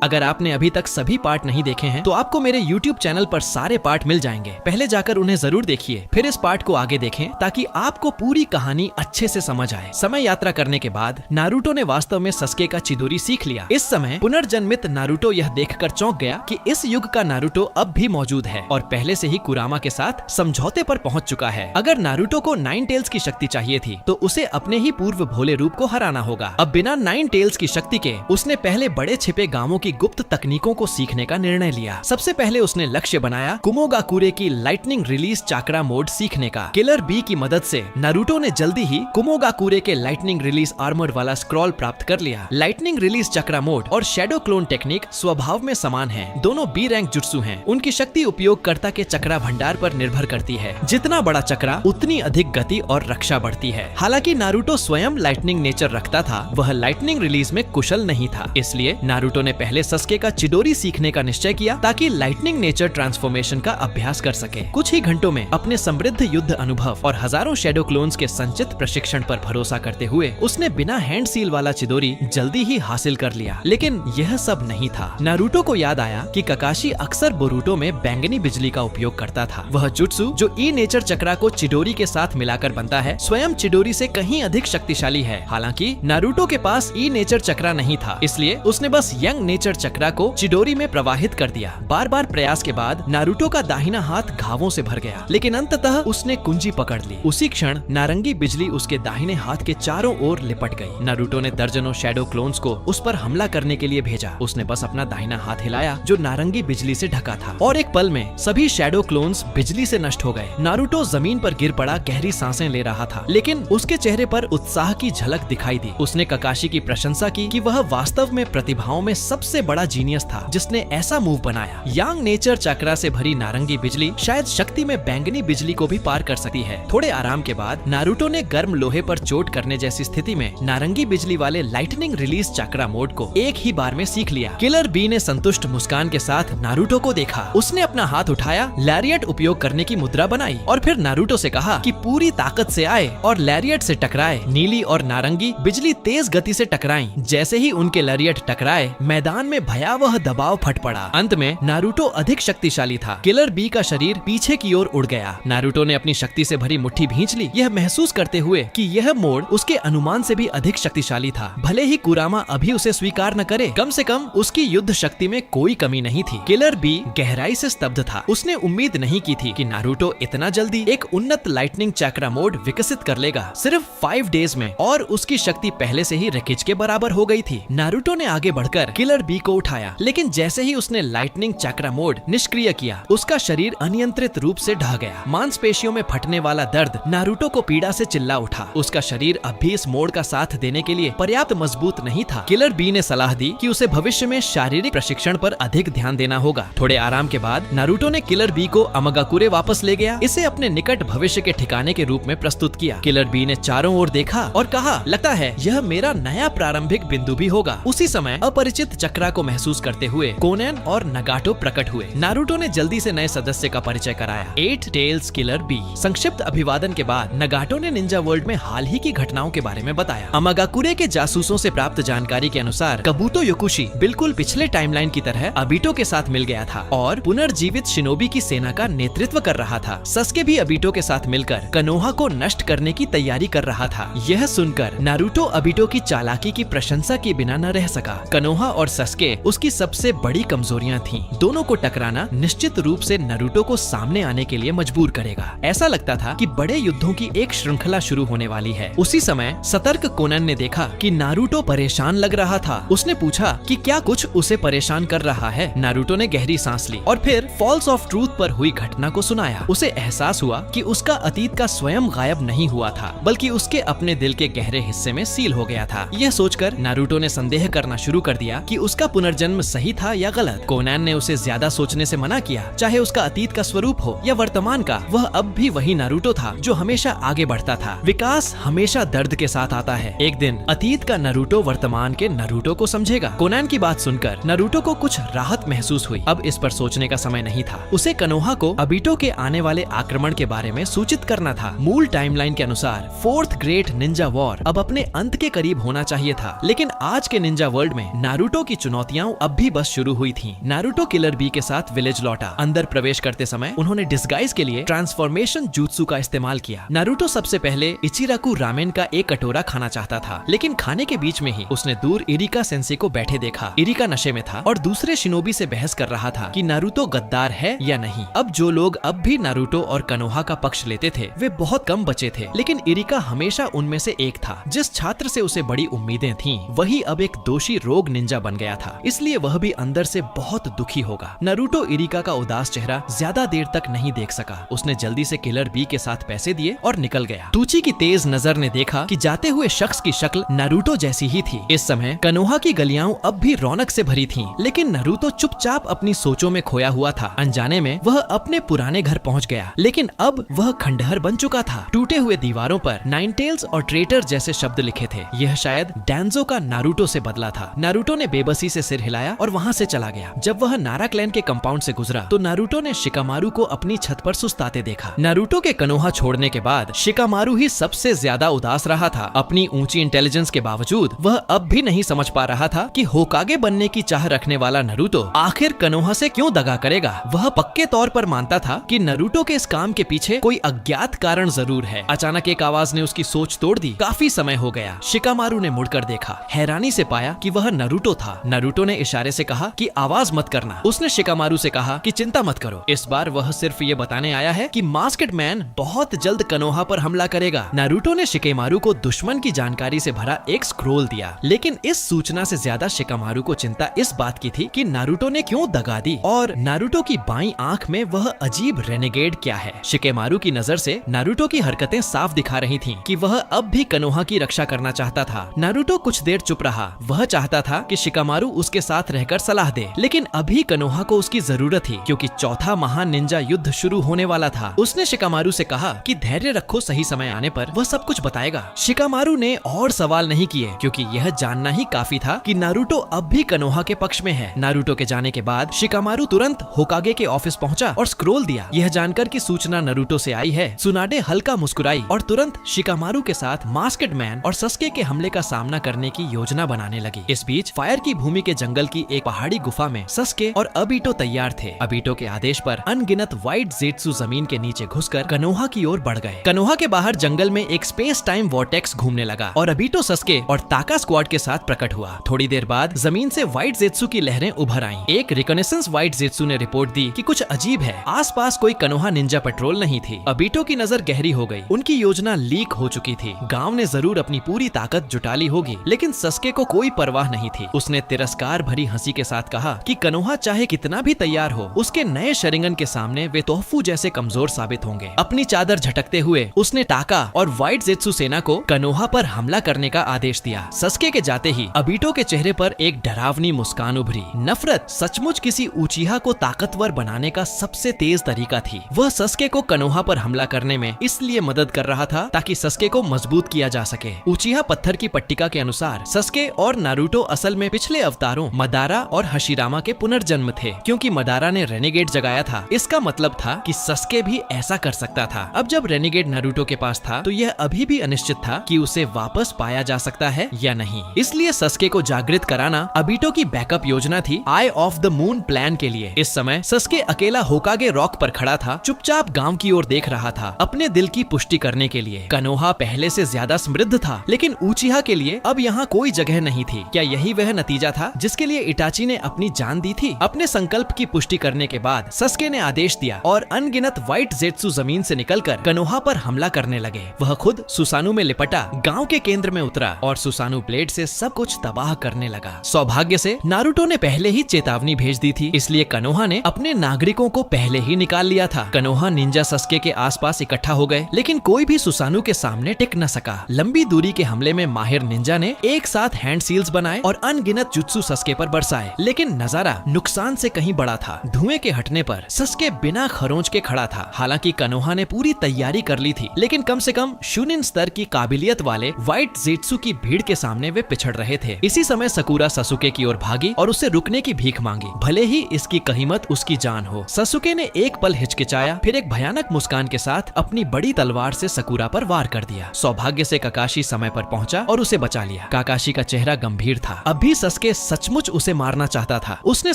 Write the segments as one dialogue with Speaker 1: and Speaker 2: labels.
Speaker 1: अगर आपने अभी तक सभी पार्ट नहीं देखे हैं तो आपको मेरे YouTube चैनल पर सारे पार्ट मिल जाएंगे। पहले जाकर उन्हें जरूर देखिए, फिर इस पार्ट को आगे देखें ताकि आपको पूरी कहानी अच्छे से समझ आए। समय यात्रा करने के बाद नारुतो ने वास्तव में सस्के का चिदोरी सीख लिया। इस समय पुनर्जन्मित नारुतो यह देखकर चौंक गया कि इस युग का नारुतो अब भी मौजूद है और पहले से ही कुरामा के साथ समझौते पर पहुंच चुका है। अगर नारुतो को 9 टेल्स की शक्ति चाहिए थी तो उसे अपने ही पूर्व भोले रूप को हराना होगा। अब बिना 9 टेल्स की शक्ति के उसने पहले बड़े छिपे गांवों की गुप्त तकनीकों को सीखने का निर्णय लिया। सबसे पहले उसने लक्ष्य बनाया कुमोगाकुरे की लाइटनिंग रिलीज चाक्रा मोड सीखने का। किलर बी की मदद से नारुतो ने जल्दी ही कुमोगाकुरे के लाइटनिंग रिलीज आर्मर वाला स्क्रॉल प्राप्त कर लिया। लाइटनिंग रिलीज चक्रा मोड और शैडो क्लोन टेक्निक स्वभाव में समान हैं। दोनों बी रैंक जुट्सु हैं। उनकी शक्ति उपयोगकर्ता के चक्रा भंडार पर निर्भर करती है। जितना बड़ा चक्रा उतनी अधिक गति और रक्षा बढ़ती है। हालांकि नारुतो स्वयं लाइटनिंग नेचर रखता था, वह लाइटनिंग रिलीज में कुशल नहीं था। इसलिए नारुतो ने पहले सस्के का चिडोरी सीखने का निश्चय किया ताकि लाइटनिंग नेचर ट्रांसफॉर्मेशन का अभ्यास कर सके। कुछ ही घंटों में अपने समृद्ध युद्ध अनुभव और हजारों शैडो क्लोन्स के संचित प्रशिक्षण पर भरोसा करते हुए उसने बिना हैंड सील वाला चिदोरी जल्दी ही हासिल कर लिया। लेकिन यह सब नहीं था। नारुतो को याद आया कि ककाशी अक्सर बोरुटो में बैंगनी बिजली का उपयोग करता था। वह जुट्सु जो ई नेचर चक्रा को चिडोरी के साथ मिलाकर बनता है स्वयं चिडोरी से कहीं अधिक शक्तिशाली है। हालांकि नारुतो के पास ई नेचर चक्रा नहीं था, इसलिए उसने बस यंग नेचर चक्रा को चिडोरी में प्रवाहित कर दिया। बार बार प्रयास के बाद नारुतो का दाहिना हाथ घावों से भर गया, लेकिन अंततः उसने कुंजी पकड़ ली। उसी क्षण नारंगी बिजली उसके दाहिने हाथ के चारों ओर लिपट गई। नारुतो ने दर्जनों शैडो क्लोन्स को उस पर हमला करने के लिए भेजा। उसने बस अपना दाहिना हाथ हिलाया जो नारंगी बिजली से ढका था और एक पल में सभी शैडो क्लोन्स बिजली से नष्ट हो गए। नारुतो जमीन पर गिर पड़ा, गहरी सांसें ले रहा था, लेकिन उसके चेहरे पर उत्साह की झलक दिखाई दी। उसने ककाशी की प्रशंसा की कि वह वास्तव में प्रतिभाओं में सबसे बड़ा जीनियस था जिसने ऐसा मूव बनाया। यांग नेचर चक्रा से भरी नारंगी बिजली शायद शक्ति में बैंगनी बिजली को भी पार कर सकती है। थोड़े आराम के बाद नारुतो ने गर्म लोहे पर चोट करने जैसी स्थिति में नारंगी बिजली वाले लाइटनिंग रिलीज चक्रा मोड को एक ही बार में सीख लिया। किलर बी ने संतुष्ट मुस्कान के साथ नारुतो को देखा। उसने अपना हाथ उठाया, लैरियट उपयोग करने की मुद्रा बनाई और फिर नारुतो से कहा कि पूरी ताकत से आए और लैरियट से टकराए। नीली और नारंगी बिजली तेज गति से टकराई। जैसे ही उनके लैरियट टकराए मैदान में भयावह दबाव फट पड़ा। अंत में नारुतो अधिक शक्तिशाली था। किलर बी का शरीर पीछे की ओर उड़ गया। नारुतो ने अपनी शक्ति से भरी मुट्ठी भींच ली, यह महसूस करते हुए कि यह मोड उसके अनुमान से भी अधिक शक्तिशाली था। भले ही कुरामा अभी उसे स्वीकार न करे, कम से कम उसकी युद्ध शक्ति में कोई कमी नहीं थी। किलर बी गहराई से स्तब्ध था। उसने उम्मीद नहीं की थी कि नारुतो इतना जल्दी एक उन्नत लाइटनिंग चक्रा मोड विकसित कर लेगा, सिर्फ 5 डेज में, और उसकी शक्ति पहले से ही रिकिच के बराबर हो गई थी। नारुतो ने आगे बढ़कर किलर बी को उठाया, लेकिन जैसे ही उसने लाइटनिंग चक्रा मोड निष्क्रिय किया उसका शरीर अनियंत्रित रूप से ढह गया। मांसपेशियों में फटने वाला दर्द नारुतो को पीड़ा से चिल्ला उठा। उसका शरीर अब भी इस मोड का साथ देने के लिए पर्याप्त मजबूत नहीं था। किलर बी ने सलाह दी कि उसे भविष्य में शारीरिक प्रशिक्षण पर अधिक ध्यान देना होगा। थोड़े आराम के बाद नारुतो ने किलर बी को अमागाकुरे वापस ले गया, इसे अपने निकट भविष्य के ठिकाने के रूप में प्रस्तुत किया। किलर बी ने चारों ओर देखा और कहा, लगता है यह मेरा नया प्रारंभिक बिंदु भी होगा। उसी समय अपरिचित चक्रा को महसूस करते हुए कोनैन और नगाटो प्रकट हुए। नारुतो ने जल्दी से नए सदस्य का परिचय कराया, 8 टेल्स किलर बी। संक्षिप्त अभिवादन के बाद नगाटो ने निंजा वर्ल्ड में हाल ही की घटनाओं के बारे में बताया। अमागाकुरे के जासूसों से प्राप्त जानकारी के अनुसार कबूतो योकुशी बिल्कुल पिछले टाइमलाइन की तरह अबीटो के साथ मिल गया था और पुनर्जीवित शिनोबी की सेना का नेतृत्व कर रहा था। सस्के भी अबीटो के साथ मिलकर कनोहा को नष्ट करने की तैयारी कर रहा था। यह सुनकर नारुतो अबीटो की चालाकी की प्रशंसा के बिना न रह सका। कनोहा और सस्के उसकी सबसे बड़ी कमजोरियां थीं। दोनों को टकराना निश्चित रूप से नारुतो को सामने आने के लिए मजबूर करेगा। ऐसा लगता था कि बड़े युद्धों की एक श्रृंखला शुरू होने वाली है। उसी समय सतर्क कोनन ने देखा कि नारुतो परेशान लग रहा था। उसने पूछा कि क्या कुछ उसे परेशान कर रहा है। नारुतो ने गहरी सांस ली और फिर फॉल्स ऑफ ट्रूथ पर हुई घटना को सुनाया। उसे एहसास हुआ कि उसका अतीत का स्वयं गायब नहीं हुआ था, बल्कि उसके अपने दिल के गहरे हिस्से में सील हो गया था। यह सोचकर नारुतो ने संदेह करना शुरू कर दिया कि उसका पुनर्जन्म सही था या गलत। कोनैन ने उसे ज्यादा सोचने से मना किया। चाहे उसका अतीत का स्वरूप हो या वर्तमान का, वह अब भी वही नारुतो था जो हमेशा आगे बढ़ता था। विकास हमेशा दर्द के साथ आता है। एक दिन अतीत का नारुतो वर्तमान के नारुतो को समझेगा। कोनैन की बात सुनकर नारुतो को कुछ राहत महसूस हुई। अब इस पर सोचने का समय नहीं था। उसे कनोहा को अबीटो के आने वाले आक्रमण के बारे में सूचित करना था। मूल टाइमलाइन के अनुसार 4th ग्रेट निंजा वॉर अब अपने अंत के करीब होना चाहिए था, लेकिन आज के निंजा वर्ल्ड में नारुतो की चुनौती चुनौतियां अब भी बस शुरू हुई थीं। नारुतो किलर बी के साथ विलेज लौटा। अंदर प्रवेश करते समय उन्होंने डिस्गाइज के लिए ट्रांसफॉर्मेशन jutsu का इस्तेमाल किया। नारुतो सबसे पहले इचिराकु रामेन का एक कटोरा खाना चाहता था, लेकिन खाने के बीच में ही उसने दूर इरिका सेंसे को बैठे देखा। इरिका नशे में था और दूसरे शिनोबी से बहस कर रहा था कि नारुतो गद्दार है या नहीं। अब जो लोग अब भी नारुतो और कनोहा का पक्ष लेते थे वे बहुत कम बचे थे, लेकिन इरिका हमेशा उनमें से एक था। जिस छात्र से उसे बड़ी उम्मीदें थीं, वही अब एक दोषी रोग निंजा बन गया था, इसलिए वह भी अंदर से बहुत दुखी होगा। नारुतो इरिका का उदास चेहरा ज्यादा देर तक नहीं देख सका। उसने जल्दी से किलर बी के साथ पैसे दिए और निकल गया। टूची की तेज नजर ने देखा कि जाते हुए शख्स की शक्ल नारुतो जैसी ही थी। इस समय कनोहा की गलियां अब भी रौनक से भरी थीं, लेकिन नारुतो चुपचाप अपनी सोचों में खोया हुआ था। अनजाने में वह अपने पुराने घर पहुंच गया, लेकिन अब वह खंडहर बन चुका था। टूटे हुए दीवारों पर नाइनटेल्स और ट्रेटर जैसे शब्द लिखे थे। यह शायद डैंजो का नारुतो से बदला था। नारुतो ने बेबसी से सिर हिलाया और वहां से चला गया। जब वह नारा क्लैन के कंपाउंड से गुजरा तो नारुतो ने शिकामारू को अपनी छत पर सुस्ताते देखा। नारुतो के कनोहा छोड़ने के बाद शिकामारू ही सबसे ज्यादा उदास रहा था। अपनी ऊंची इंटेलिजेंस के बावजूद वह अब भी नहीं समझ पा रहा था कि होकागे बनने की चाह रखने वाला नारुतो आखिर कनोहा से क्यों दगा करेगा। वह पक्के तौर पर मानता था कि नारुतो के इस काम के पीछे कोई अज्ञात कारण जरूर है। अचानक एक आवाज ने उसकी सोच तोड़ दी। काफी समय हो गया। शिकामारू ने मुड़कर देखा, हैरानी से पाया कि वह नारुतो था। नारुतो ने इशारे से कहा कि आवाज मत करना। उसने शिकामारू से कहा कि चिंता मत करो, इस बार वह सिर्फ ये बताने आया है कि मास्केड मैन बहुत जल्द कनोहा पर हमला करेगा। नारुतो ने शिकेमारू को दुश्मन की जानकारी से भरा एक स्क्रोल दिया, लेकिन इस सूचना से ज्यादा शिकामारू को चिंता इस बात की थी कि नारुतो ने क्यों दगा दी और नारुतो की बाईं आंख में वह अजीब रेनेगेड क्या है। शिकेमारू की नजर से नारुतो की हरकतें साफ दिखा रही थीं कि वह अब भी कनोहा की रक्षा करना चाहता था। नारुतो कुछ देर चुप रहा। वह चाहता था कि शिकामारू उसके साथ रहकर सलाह दे, लेकिन अभी कनोहा को उसकी जरूरत थी क्योंकि चौथा महान निंजा युद्ध शुरू होने वाला था। उसने शिकामारू से कहा कि धैर्य रखो, सही समय आने पर वह सब कुछ बताएगा। शिकामारू ने और सवाल नहीं किए क्योंकि यह जानना ही काफी था कि नारुतो अब भी कनोहा के पक्ष में है। नारुतो के जाने के बाद शिकामारू तुरंत होकागे के ऑफिस पहुंचा और स्क्रोल दिया। यह जानकर कि सूचना नारुतो से आई है, सुनाडे हल्का मुस्कुराई और तुरंत शिकामारू के साथ मास्केड मैन और सस्के के हमले का सामना करने की योजना बनाने लगी। इस बीच फायर की भूमि के जंगल की एक पहाड़ी गुफा में सस्के और अबीटो तैयार थे। अबीटो के आदेश पर अनगिनत व्हाइट जेत्सु जमीन के नीचे घुसकर कनोहा की ओर बढ़ गए। कनोहा के बाहर जंगल में एक स्पेस टाइम वॉर्टेक्स घूमने लगा और अबीटो सस्के और ताका स्क्वाड के साथ प्रकट हुआ। थोड़ी देर बाद जमीन से व्हाइट जेत्सु की लहरें उभर आईं। एक रिकॉनेसेंस व्हाइट जेत्सु ने रिपोर्ट दी कि कुछ अजीब है। आसपास कोई कनोहा निंजा पेट्रोल नहीं थी। अबीटो की नजर गहरी हो गई। उनकी योजना लीक हो चुकी थी। गांव ने जरूर अपनी पूरी ताकत जुटा ली होगी, लेकिन सस्के को कोई परवाह नहीं थी। उसने तिरस्कार भरी हंसी के साथ कहा कि कनोहा चाहे कितना भी तैयार हो, उसके नए शरिंगन के सामने वे तोहफू जैसे कमजोर साबित होंगे। अपनी चादर झटकते हुए उसने ताका और व्हाइट जेत्सु सेना को कनोहा पर हमला करने का आदेश दिया। सस्के के जाते ही अबीटो के चेहरे पर एक डरावनी मुस्कान उभरी। नफरत सचमुच किसी उचीहा को ताकतवर बनाने का सबसे तेज तरीका थी। वह सस्के को कनोहा पर हमला करने में इसलिए मदद कर रहा था ताकि सस्के को मजबूत किया जा सके। उचीहा पत्थर की पट्टिका के अनुसार सस्के और नारुतो असल में पिछले अवतारों मदारा और हशिरामा के पुनर्जन्म थे। क्योंकि मदारा ने रेनेगेड जगाया था, इसका मतलब था कि सस्के भी ऐसा कर सकता था। अब जब रेनेगेड नारुतो के पास था तो यह अभी भी अनिश्चित था कि उसे वापस पाया जा सकता है या नहीं। इसलिए सस्के को जागृत कराना अबीटो की बैकअप योजना थी आई ऑफ द मून प्लान के लिए। इस समय सस्के अकेला होकागे रॉक पर खड़ा था, चुपचाप गांव की ओर देख रहा था, अपने दिल की पुष्टि करने के लिए। कनोहा पहले से ज्यादा समृद्ध था, लेकिन उचीहा के लिए अब यहाँ कोई जगह नहीं थी। क्या यही वह नतीजा था जिसके लिए इटाची ने अपनी जान दी थी? अपने संकल्प की पुष्टि करने के बाद सस्के ने आदेश दिया और अनगिनत व्हाइट जेत्सु जमीन से निकलकर कनोहा पर हमला करने लगे। वह खुद सुसानु में लिपटा गांव के केंद्र में उतरा और सुसानु ब्लेड से सब कुछ तबाह करने लगा। सौभाग्य से नारुतो ने पहले ही चेतावनी भेज दी थी, इसलिए कनोहा ने अपने नागरिकों को पहले ही निकाल लिया था। कनोहा निंजा सस्के के आसपास इकट्ठा हो गए, लेकिन कोई भी सुसानु के सामने टिक न सका। लंबी दूरी के हमले में माहिर निंजा ने एक साथ हैंड सील्स बनाए और अनगिनत जुत्सु सस्के पर बरसाए, लेकिन नजारा नुकसान से कहीं बड़ा था। धुएं के हटने पर सस्के बिना खरोंच के खड़ा था। हालांकि कनोहा ने पूरी तैयारी कर ली थी, लेकिन कम से कम शूनिन स्तर की काबिलियत वाले व्हाइट जेत्सु की भीड़ के सामने वे पिछड़ रहे थे। इसी समय सकुरा ससुके की ओर भागी और उससे रुकने की भीख मांगी, भले ही इसकी कहीमत उसकी जान हो। ससुके ने एक पल हिचकिचाया, फिर एक भयानक मुस्कान के साथ अपनी बड़ी तलवार से सकुरा पर वार कर दिया। सौभाग्य से काकाशी समय पर पहुंचा और उसे बचा लिया। काकाशी का चेहरा गंभीर था। अब भी सस्के सचमुच उसे मारना चाहता था। उसने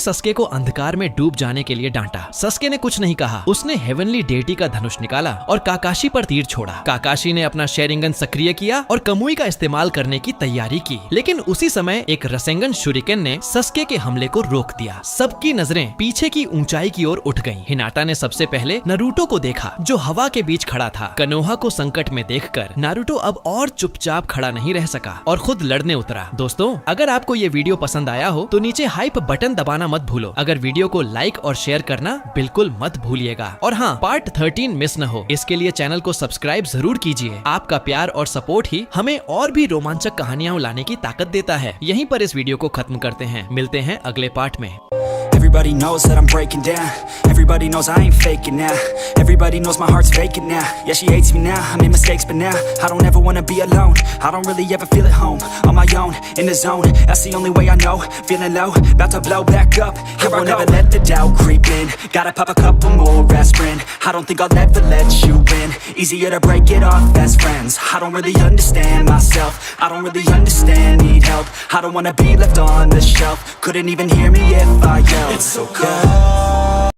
Speaker 1: सस्के को अंधकार में डूब जाने के लिए डांटा। सस्के ने कुछ नहीं कहा। उसने हेवनली डेटी का धनुष निकाला और काकाशी पर तीर छोड़ा। काकाशी ने अपना शेरिंगन सक्रिय किया और कमुई का इस्तेमाल करने की तैयारी की, लेकिन उसी समय एक रसेंगन शुरिकेन ने सस्के के हमले को रोक दिया। सबकी नजरें पीछे की ऊंचाई की ओर उठ गईं। हिनाटा ने सबसे पहले नारुतो को देखा, जो हवा के बीच खड़ा था। कोनोहा को संकट में देखकर नारुतो अब और चुपचाप खड़ा नहीं रह सका और खुद लड़ने उतरा। दोस्तों, अगर आपको ये वीडियो पसंद आया हो तो नीचे हाइप बटन दबाना मत भूलो। अगर वीडियो को लाइक और शेयर करना बिल्कुल मत भूलिएगा। और हाँ, पार्ट 13 मिस न हो, इसके लिए चैनल को सब्सक्राइब जरूर कीजिए। आपका प्यार और सपोर्ट ही हमें और भी रोमांचक कहानियां लाने की ताकत देता है। यहीं पर इस वीडियो को खत्म करते हैं। मिलते हैं अगले पार्ट में।
Speaker 2: Everybody knows that I'm breaking down. Everybody knows I ain't faking now. Everybody knows my heart's vacant now. Yeah, she hates me now, I made mistakes but now I don't ever wanna be alone. I don't really ever feel at home. On my own, in the zone, that's the only way I know. Feeling low, about to blow back up. Here I won't ever let the doubt creep in. Gotta pop a couple more aspirin. I don't think I'll ever let you in. Easier to break it off best friends. I don't really understand myself. I don't really understand, need help. I don't wanna be left on the shelf. Couldn't even hear me if I yelled. It's so cold